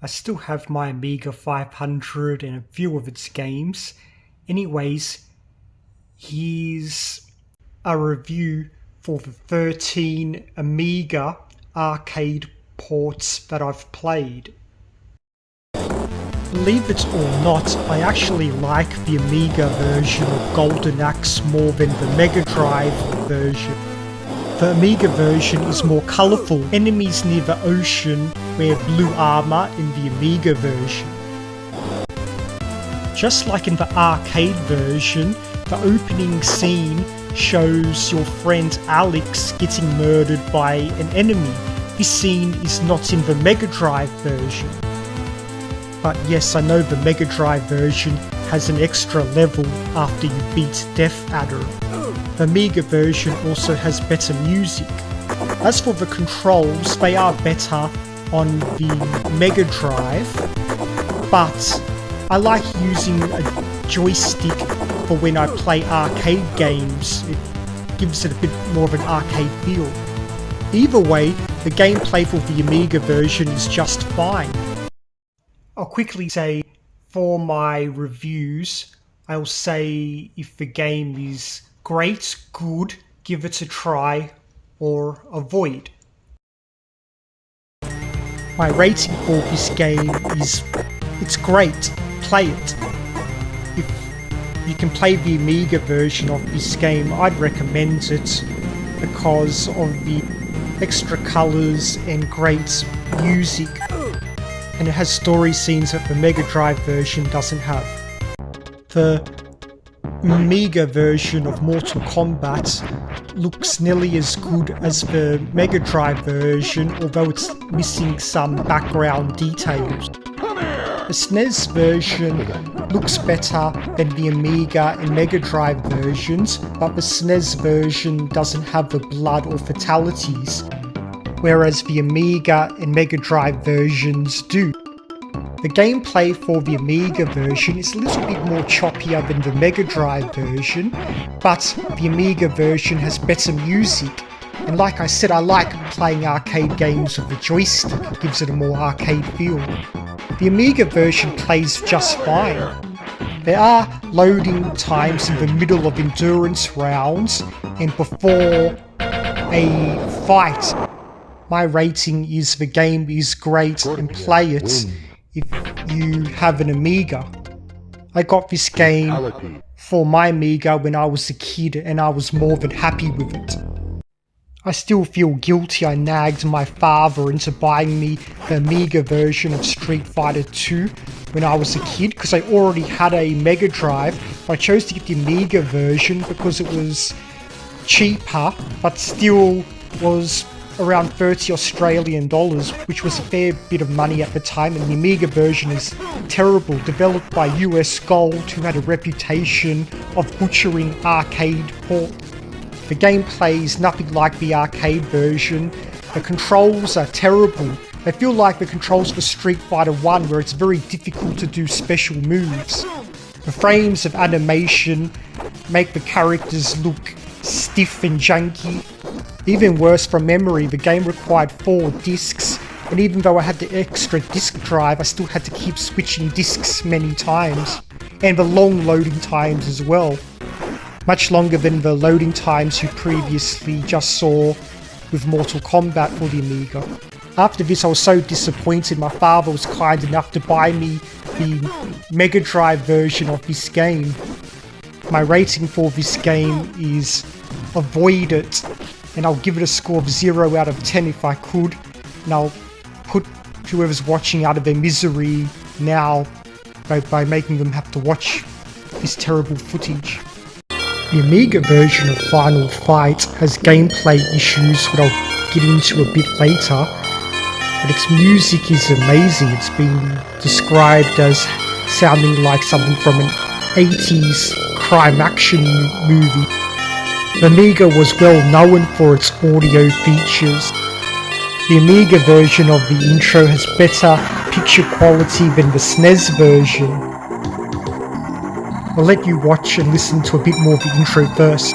I still have my Amiga 500 and a few of its games. Anyways, here's a review for the 13 Amiga arcade ports that I've played. Believe it or not, I actually like the Amiga version of Golden Axe more than the Mega Drive version. The Amiga version is more colourful. Enemies near the ocean wear blue armour in the Amiga version. Just like in the arcade version, the opening scene shows your friend Alex getting murdered by an enemy. This scene is not in the Mega Drive version. But yes, I know the Mega Drive version has an extra level after you beat Death Adder. The Amiga version also has better music. As for the controls, they are better on the Mega Drive, but I like using a joystick for when I play arcade games. It gives it a bit more of an arcade feel. Either way, the gameplay for the Amiga version is just fine. I'll quickly say, for my reviews, I'll say if the game is great, good, give it a try, or avoid. My rating for this game is, it's great, play it. If you can play the Amiga version of this game, I'd recommend it because of the extra colours and great music, and it has story scenes that the Mega Drive version doesn't have. The Amiga version of Mortal Kombat looks nearly as good as the Mega Drive version, although it's missing some background details. The SNES version looks better than the Amiga and Mega Drive versions, but the SNES version doesn't have the blood or fatalities, whereas the Amiga and Mega Drive versions do. The gameplay for the Amiga version is a little bit more choppier than the Mega Drive version, but the Amiga version has better music, and like I said, I like playing arcade games with the joystick. It gives it a more arcade feel. The Amiga version plays just fine. There are loading times in the middle of endurance rounds and before a fight. My rating is the game is great and play it if you have an Amiga. I got this game for my Amiga when I was a kid and I was more than happy with it. I still feel guilty I nagged my father into buying me the Amiga version of Street Fighter 2 when I was a kid, because I already had a Mega Drive. I chose to get the Amiga version because it was cheaper, but still was around 30 Australian dollars, which was a fair bit of money at the time, and the Amiga version is terrible, developed by US Gold, who had a reputation of butchering arcade ports. The gameplay is nothing like the arcade version. The controls are terrible. They feel like the controls for Street Fighter 1, where it's very difficult to do special moves. The frames of animation make the characters look stiff and janky. Even worse, from memory, the game required 4 discs, and even though I had the extra disc drive, I still had to keep switching discs many times, and the long loading times as well. Much longer than the loading times you previously just saw with Mortal Kombat for the Amiga. After this, I was so disappointed. My father was kind enough to buy me the Mega Drive version of this game. My rating for this game is avoid it, and I'll give it a score of 0 out of 10 if I could, and I'll put whoever's watching out of their misery now by making them have to watch this terrible footage. The Amiga version of Final Fight has gameplay issues that I'll get into a bit later, but its music is amazing. It's been described as sounding like something from an 80s crime action movie. The Amiga was well known for its audio features. The Amiga version of the intro has better picture quality than the SNES version. I'll let you watch and listen to a bit more of the intro first.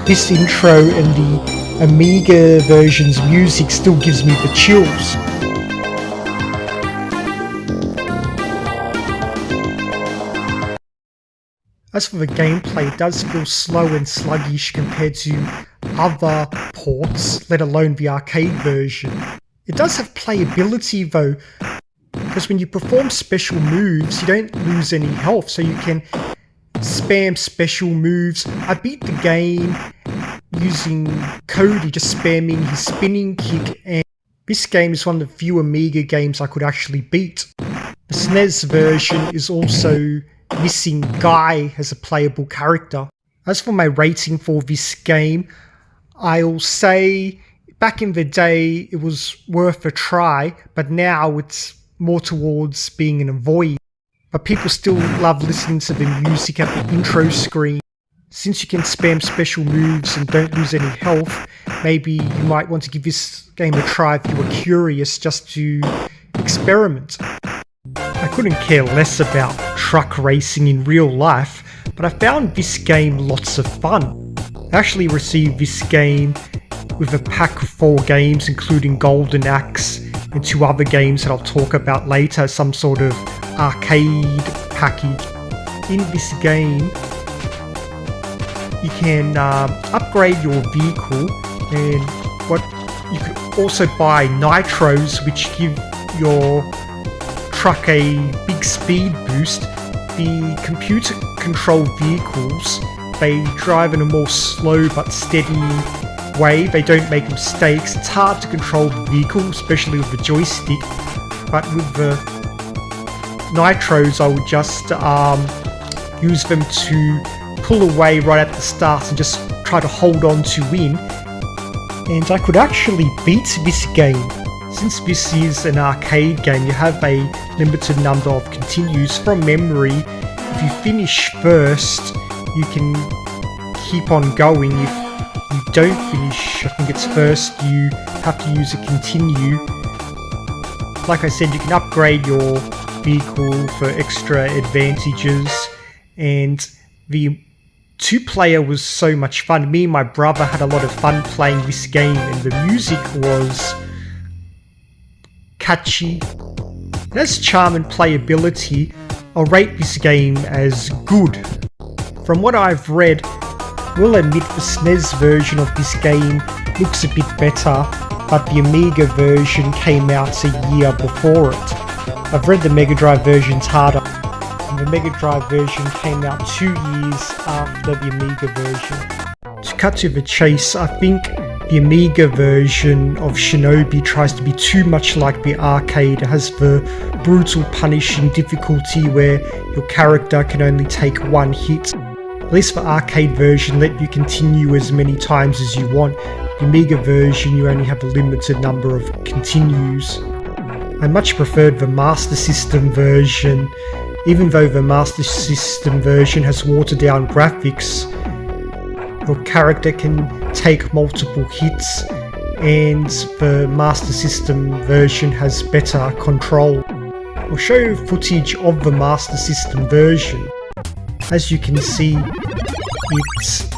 this intro and the Amiga version's music still gives me the chills. As for the gameplay, it does feel slow and sluggish compared to other ports, let alone the arcade version. It does have playability though, because when you perform special moves, you don't lose any health, so you can spam special moves. I beat the game using Cody, just spamming his spinning kick, and this game is one of the few Amiga games I could actually beat. The SNES version is also missing Guy as a playable character. As for my rating for this game, I'll say back in the day it was worth a try, but now it's more towards being an avoid. But people still love listening to the music at the intro screen. Since you can spam special moves and don't lose any health, maybe you might want to give this game a try if you were curious, just to experiment. I couldn't care less about truck racing in real life, but I found this game lots of fun. I actually received this game with a pack of 4 games, including Golden Axe and 2 other games that I'll talk about later, some sort of arcade package. In this game, you can upgrade your vehicle, and you could also buy nitros, which give your truck a big speed boost. The computer controlled vehicles, they drive in a more slow but steady way. They don't make mistakes. It's hard to control the vehicle, especially with the joystick, but with the nitros I would just use them to pull away right at the start and just try to hold on to win, and I could actually beat this game. Since this is an arcade game, you have a limited number of continues. From memory, if you finish first, you can keep on going. If you don't finish, I think it's first, you have to use a continue. Like I said, you can upgrade your vehicle for extra advantages, and the 2-player was so much fun. Me and my brother had a lot of fun playing this game, and the music was catchy. It has charm and playability. I'll rate this game as good. From what I've read, we'll admit the SNES version of this game looks a bit better, but the Amiga version came out a year before it. I've read the Mega Drive version's harder, and the Mega Drive version came out 2 years after the Amiga version. To cut to the chase, I think the Amiga version of Shinobi tries to be too much like the arcade. It has the brutal punishing difficulty where your character can only take 1 hit. At least the arcade version let you continue as many times as you want. The Amiga version, you only have a limited number of continues. I much preferred the Master System version. Even though the Master System version has watered down graphics, your character can take multiple hits, and the Master System version has better control. I'll show you footage of the Master System version. As you can see, it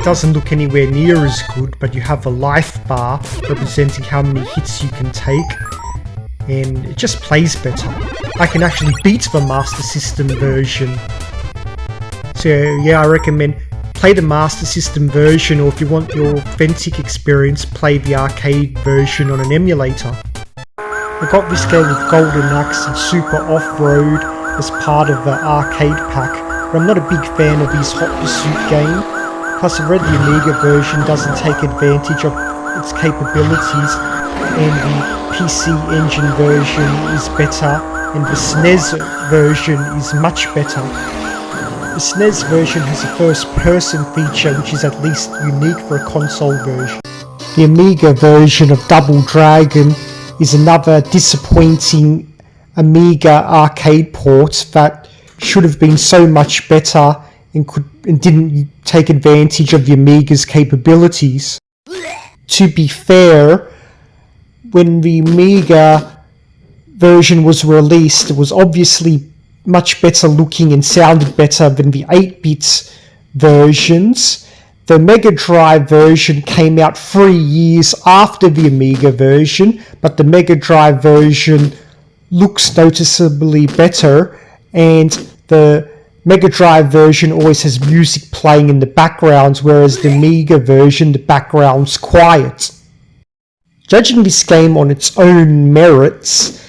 doesn't look anywhere near as good, but you have a life bar representing how many hits you can take, and it just plays better. I can actually beat the Master System version. So yeah, I recommend play the Master System version, or if you want your authentic experience, play the arcade version on an emulator. I got this game with Golden Axe and Super Off-Road as part of the arcade pack, but I'm not a big fan of these Hot Pursuit game. Plus I read the Amiga version doesn't take advantage of its capabilities, and the PC Engine version is better, and the SNES version is much better. The SNES version has a first-person feature which is at least unique for a console version. The Amiga version of Double Dragon is another disappointing Amiga arcade port that should have been so much better and didn't take advantage of the Amiga's capabilities. To be fair, when the Amiga version was released, it was obviously much better looking and sounded better than the 8-bit versions. The Mega Drive version came out 3 years after the Amiga version, but the Mega Drive version looks noticeably better, and the Mega Drive version always has music playing in the background, whereas the Amiga version, the background's quiet. Judging this game on its own merits,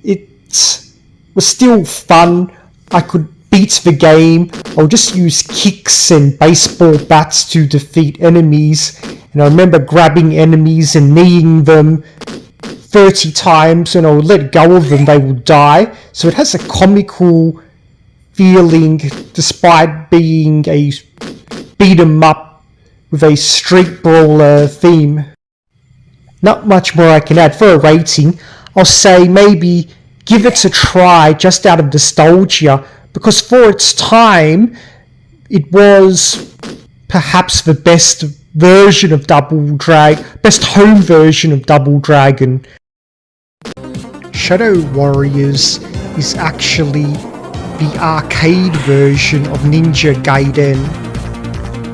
it was still fun. I could beat the game. I'll just use kicks and baseball bats to defeat enemies, and I remember grabbing enemies and kneeing them 30 times, and I'll let go of them, they will die. So it has a comical feeling despite being a beat 'em up with a street brawler theme. Not much more I can add. For a rating, I'll say maybe give it a try just out of nostalgia, because for its time, it was perhaps the best version of best home version of Double Dragon. Shadow Warriors is actually the arcade version of Ninja Gaiden.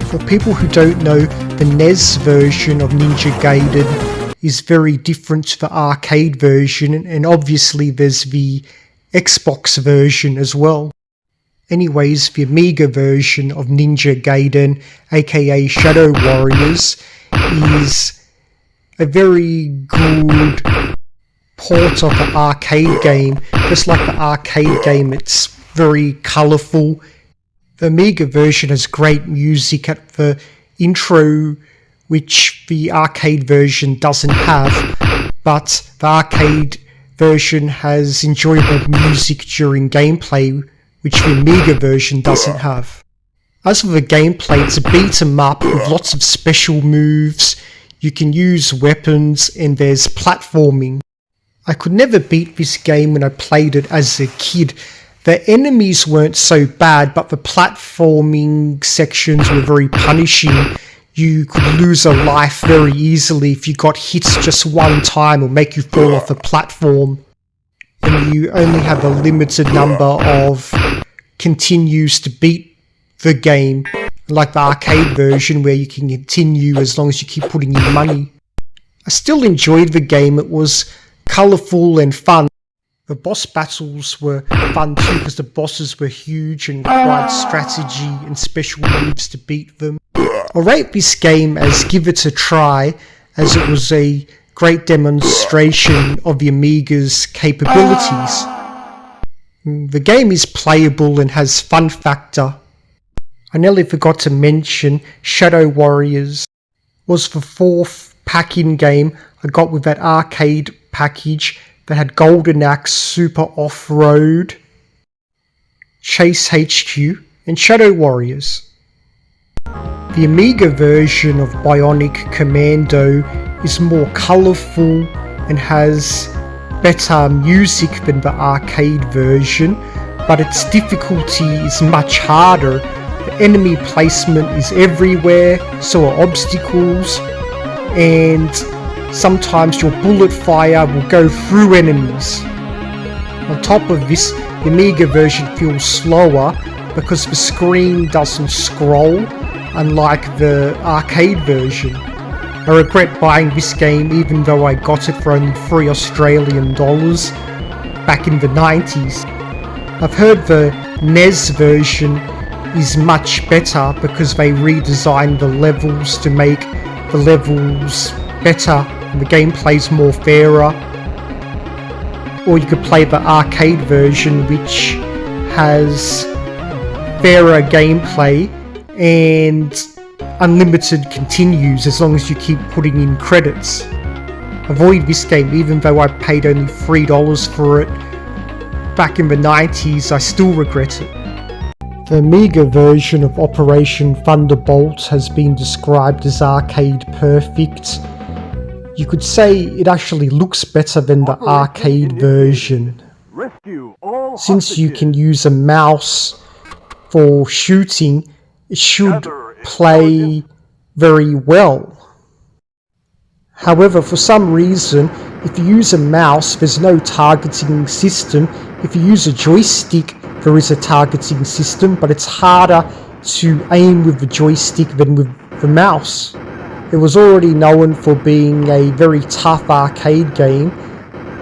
For people who don't know, the NES version of Ninja Gaiden is very different to the arcade version, and obviously there's the Xbox version as well. Anyways, the Amiga version of Ninja Gaiden, aka Shadow Warriors, is a very good port of the arcade game. Just like the arcade game, it's very colourful. The Amiga version has great music at the intro, which the arcade version doesn't have, but the arcade version has enjoyable music during gameplay, which the Amiga version doesn't have. As for the gameplay, it's a beat 'em up with lots of special moves. You can use weapons, and there's platforming. I could never beat this game when I played it as a kid. The enemies weren't so bad, but the platforming sections were very punishing. You could lose a life very easily if you got hit just one time, or make you fall off a platform. And you only have a limited number of continues to beat the game, like the arcade version where you can continue as long as you keep putting in money. I still enjoyed the game. It was colourful and fun. The boss battles were fun too, because the bosses were huge and required strategy and special moves to beat them. I'll rate this game as give it a try, as it was a great demonstration of the Amiga's capabilities. The game is playable and has fun factor. I nearly forgot to mention Shadow Warriors was the 4th pack-in game I got with that arcade package that had Golden Axe, Super Off-Road, Chase HQ, and Shadow Warriors. The Amiga version of Bionic Commando is more colourful and has better music than the arcade version, but its difficulty is much harder. The enemy placement is everywhere, so are obstacles, and sometimes your bullet fire will go through enemies. On top of this, the Amiga version feels slower because the screen doesn't scroll, unlike the arcade version. I regret buying this game even though I got it for only $3 back in the 90s. I've heard the NES version is much better because they redesigned the levels to make the levels better and the gameplay's more fairer. Or you could play the arcade version, which has fairer gameplay and unlimited continues as long as you keep putting in credits. Avoid this game. Even though I paid only $3 for it back in the 90s, I still regret it. The Amiga version of Operation Thunderbolt has been described as arcade perfect. You could say it actually looks better than the arcade version. Since you can use a mouse for shooting, it should play very well. However, for some reason, if you use a mouse, there's no targeting system. If you use a joystick, there is a targeting system, but it's harder to aim with the joystick than with the mouse. It was already known for being a very tough arcade game,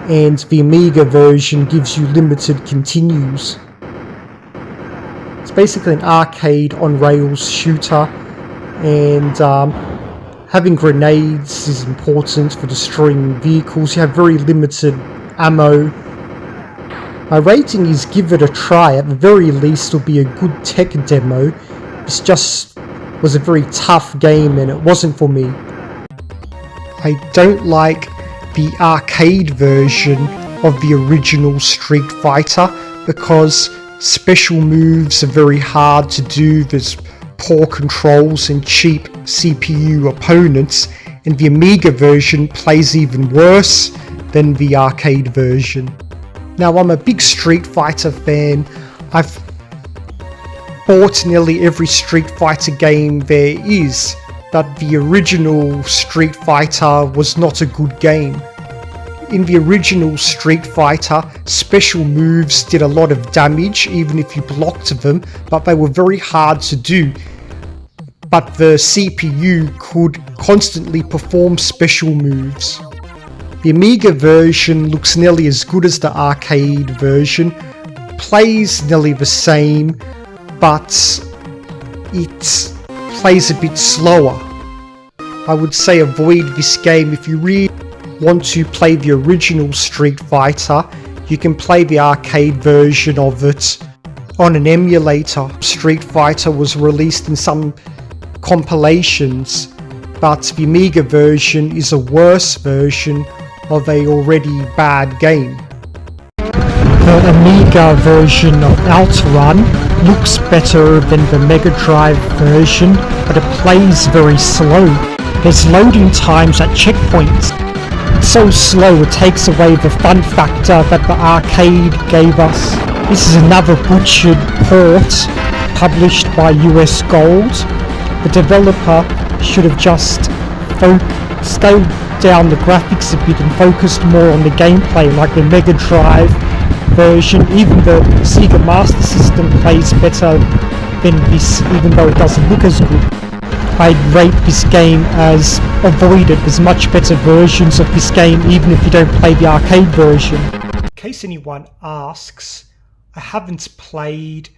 and the Amiga version gives you limited continues. It's basically an arcade on rails shooter, and having grenades is important for destroying vehicles. You have very limited ammo. My rating is give it a try. At the very least, it'll be a good tech demo. This just was a very tough game and it wasn't for me. I don't like the arcade version of the original Street Fighter because special moves are very hard to do. There's poor controls and cheap CPU opponents, and the Amiga version plays even worse than the arcade version. Now, I'm a big Street Fighter fan. I've bought nearly every Street Fighter game there is, but the original Street Fighter was not a good game. In the original Street Fighter, special moves did a lot of damage even if you blocked them, but they were very hard to do. But the CPU could constantly perform special moves. The Amiga version looks nearly as good as the arcade version, plays nearly the same, but it plays a bit slower. I would say avoid this game. If you really want to play the original Street Fighter, you can play the arcade version of it on an emulator. Street Fighter was released in some compilations, but the Amiga version is a worse version of a already bad game. The Amiga version of OutRun looks better than the Mega Drive version, but it plays very slow. There's loading times at checkpoints. It's so slow it takes away the fun factor that the arcade gave us. This is another butchered port published by US Gold. The developer should have just scaled down the graphics a bit and focused more on the gameplay, like the Mega Drive version. Even the Sega Master System plays better than this, even though it doesn't look as good. I'd rate this game as avoided. There's much better versions of this game even if you don't play the arcade version. In case anyone asks, I haven't played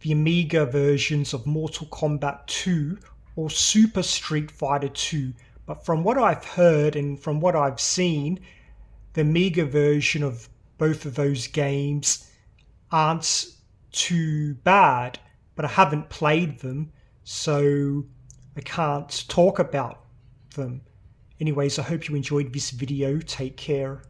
the Amiga versions of Mortal Kombat 2 or Super Street Fighter 2, but from what I've heard and from what I've seen, the Amiga version of both of those games aren't too bad, but I haven't played them, so I can't talk about them. Anyways, I hope you enjoyed this video. Take care.